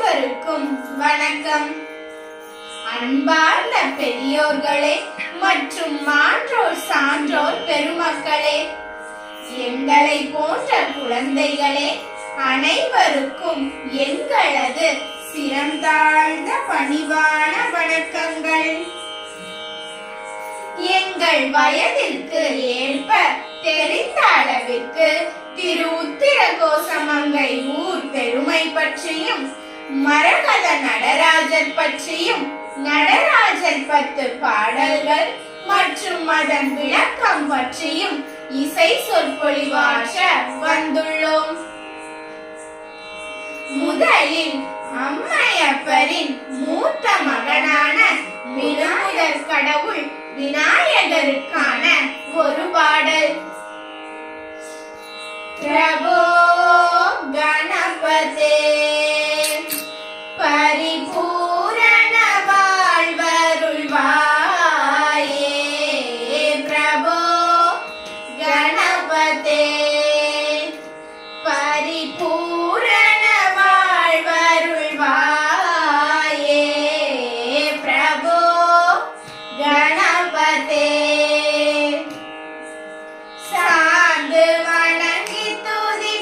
அனைவருக்கும் வணக்கம். அன்பார்ந்த பெரியோர்களே மற்றும் மாற்றோர் சான்றோர் பெருமக்களே, எங்களை போன்ற குழந்தைகளே, அனைவருக்கும் எங்களது சிரம் தாழ்ந்த பணிவான வணக்கங்கள். எங்கள் வயதிற்கு ஏற்ப தெரிந்த அளவிற்கு திரு உத்திரகோசமங்கை ஊர் பெருமை பற்றியும் மரகத நடராஜர் பற்றியும் நடராஜர் 10 பாடல்கள் மற்றும் அதன் விளக்கம் பற்றியும் இசை சொற்பொழிவாற்ற வந்துள்ளோம். முதலில் அம்மையப்பரின் மூத்த மகனான மிகமுதற் கடவுள் விநாயகருக்கான ஒரு பாடல். பிரபோ கணபதே பரிபூரண வாழ்வருள்வாயே, பிரபோ கணபதே பரிபூரண வாழ்வருள்வாயே, பிரபோ கணபதே. சார்ந்து வணங்கி துதி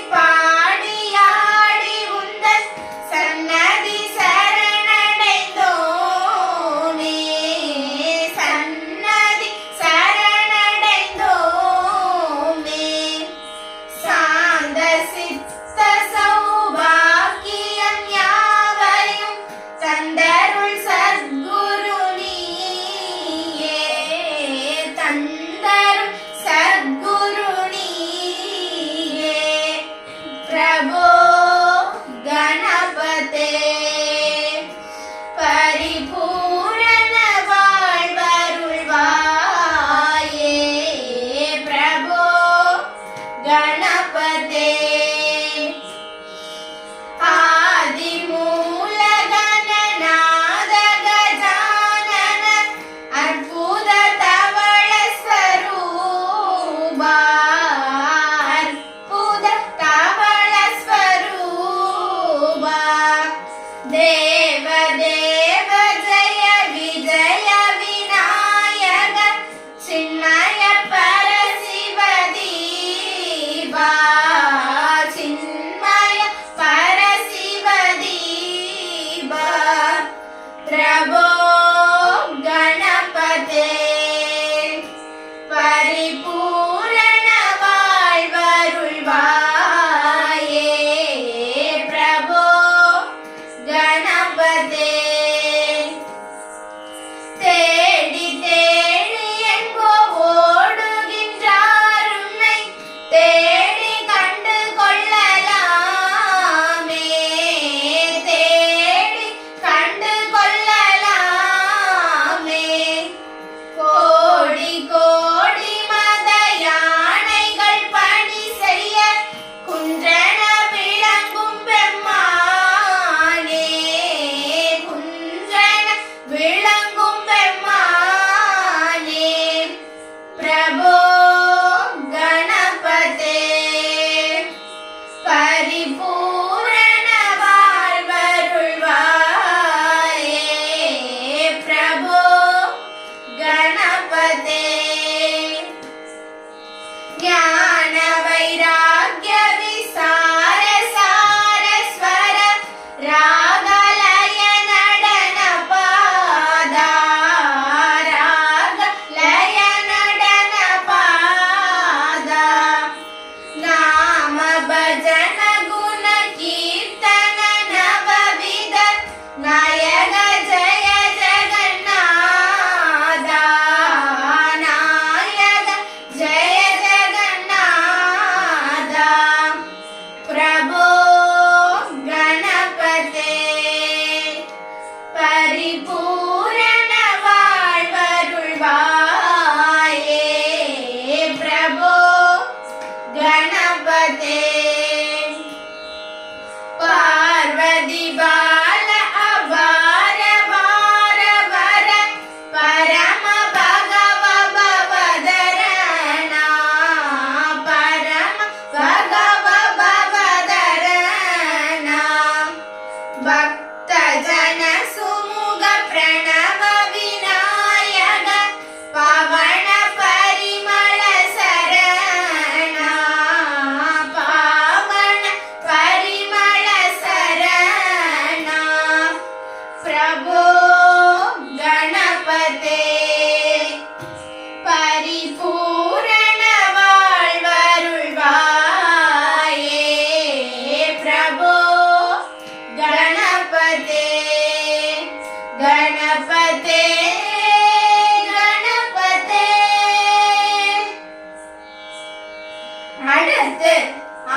அடுத்து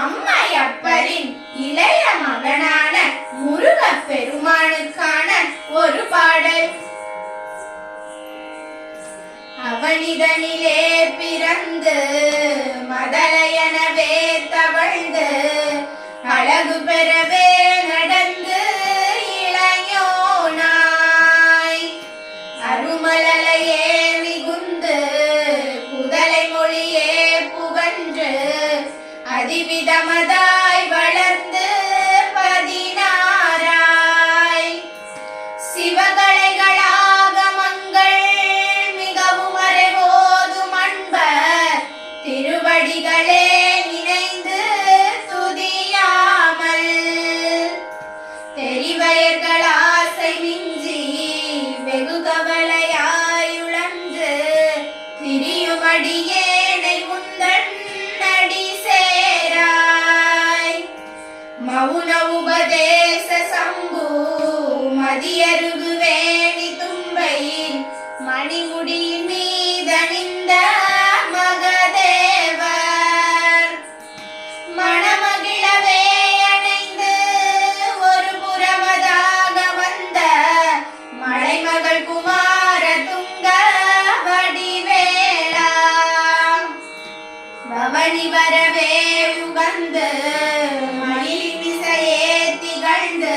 அம்மையப்பரின் இளைய மகனான முருகப் பெருமானுக்கான ஒரு பாடல். அவனிதனிலே பிறந்து மதலையனவே தவழ்ந்து அழகு பெறவே நடந்து இளையோனாய் அருமலையே மிகுந்து புதலை மொழியே புகன்று அதிவிதமதாய் வளர்ந்து 16ஆய் சிவகலைகளாகமங்கள் மிகவும் அறிவோதும் அன்பர் திருவடிகளே நினைந்து துதியாமல் தெரிவயர்கள் ஆசை மிஞ்சி வெகு கவலையாயுழன்று திரியுமடியேனை உந்தன் அடி சேராய் மௌன உபதேச சம்பு மதியருகு வேணி தும்பை மணிமுடியின் மீதணிந்த மகதேவர் மணமகிழவே அணைந்து ஒரு புறமதாக வந்த மலைமகள் குமார துங்க வடிவேளா பவனி வரவே உகந்து மயிலிசையே திகழ்ந்து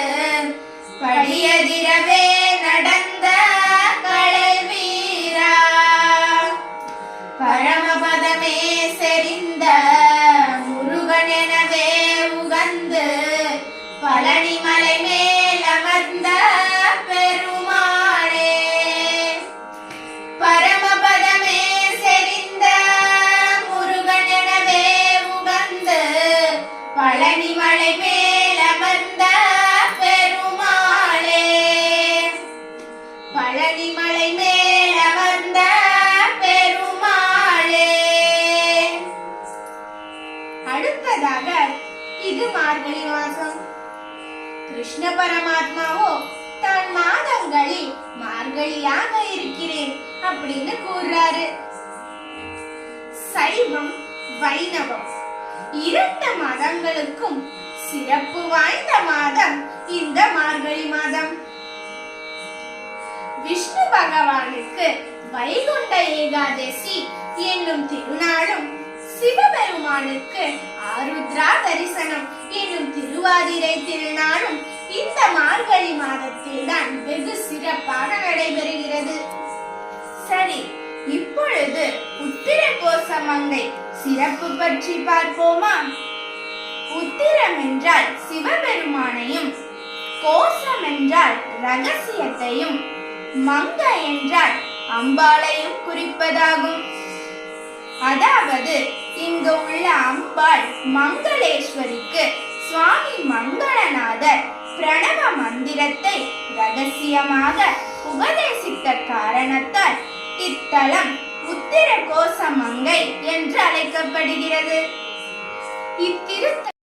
படியதிரவே நடந்த கலை வீரா பரமபதமே செறிந்த முருகன் எனவே உகந்து பழனிமலை மேல் அமர்ந்த பெருமாளே பரமபதமே செறிந்த முருகன் எனவே உகந்து பழனிமலை மேல் அமர்ந்த பெருமாளே பழனிமலை மேல் அமர்ந்த பெருமாளே. அடுத்ததாக இது மார்கழி மாசம். கிருஷ்ண பரமாத்மாவோ தான் மாதங்களில் மார்கழியாக இருக்கிறேன் அப்படின்னு கூறுறாரு. சைவம் வைணவம் இரண்டு மதங்களுக்கும் சிறப்பு வாய்ந்த மாதம் இந்த மார்கழி மாதம். விஷ்ணு பகவானுக்கு வைகுண்ட ஏகாதசி என்னும் திருநாளும் சிவபெருமானுக்கு ஆருத்ரா தரிசனம் என்னும் திருவாதிரை திருநாளும் இந்த மார்கழி மாதத்தில் தான் வெகு சிறப்பாக நடைபெறுகிறது. சரி, இப்பொழுது உத்திர கோசமங்கை சிறப்பு பற்றி பார்ப்போமா? உத்திரம் என்றால் சிவபெருமானையும், கோசம் என்றால் ரகசியத்தையும், மங்க என்றால் அம்பாளையும் குறிப்பதாகும். அதாவது இங்கு உள்ள அம்பாள் மங்களேஸ்வரிக்கு சுவாமி மங்களநாதர் பிரணவ மந்திரத்தை ரகசியமாக உபதேசித்த காரணத்தால் இத்தலம் உத்திர கோசமங்கை என்று அழைக்கப்படுகிறது. இத்திருத்தலம்